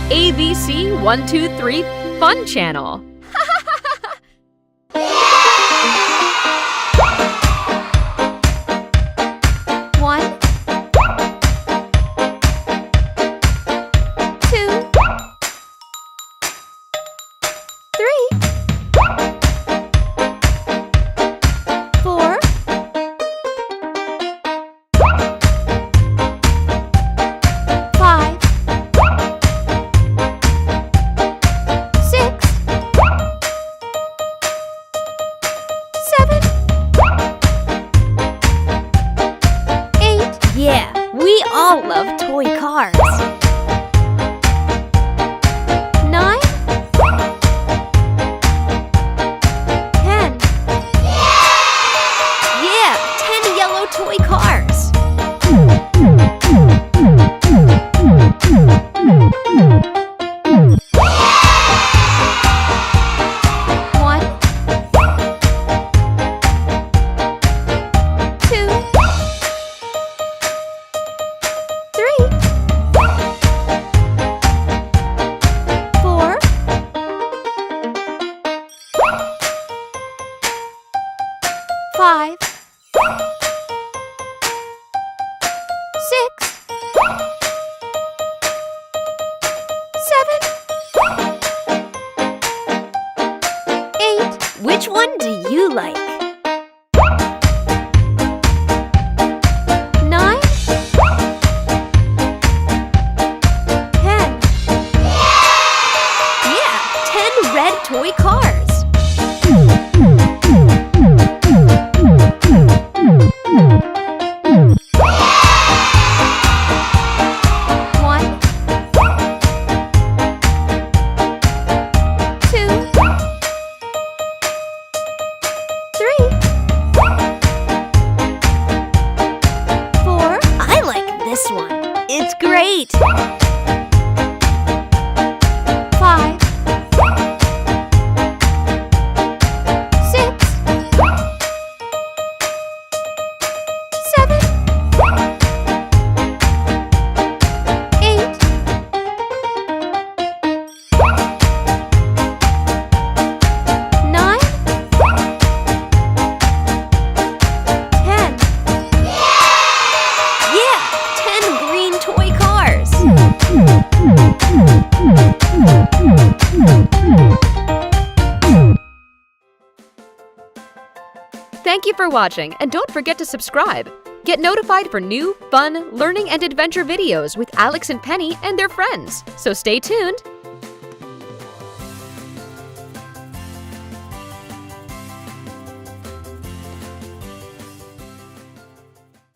ABC123FUN channel. Yeah, we all love toy cars. 9, 10. Yeah, 10 yellow toy cars. 1, 2, 3, 4, 5, 6, 7, 8. Which one do you like? 9, 10. Yeah, 10 red toy cars. 1, 2, 3, 4, I like this one. It's great. 5, 6, 7, 8, 9, 10. Yeah, 10 green toy cars. Thank you for watching, and don't forget to subscribe. Get notified for new, fun, learning and adventure videos with Alex and Penny and their friends. So stay tuned.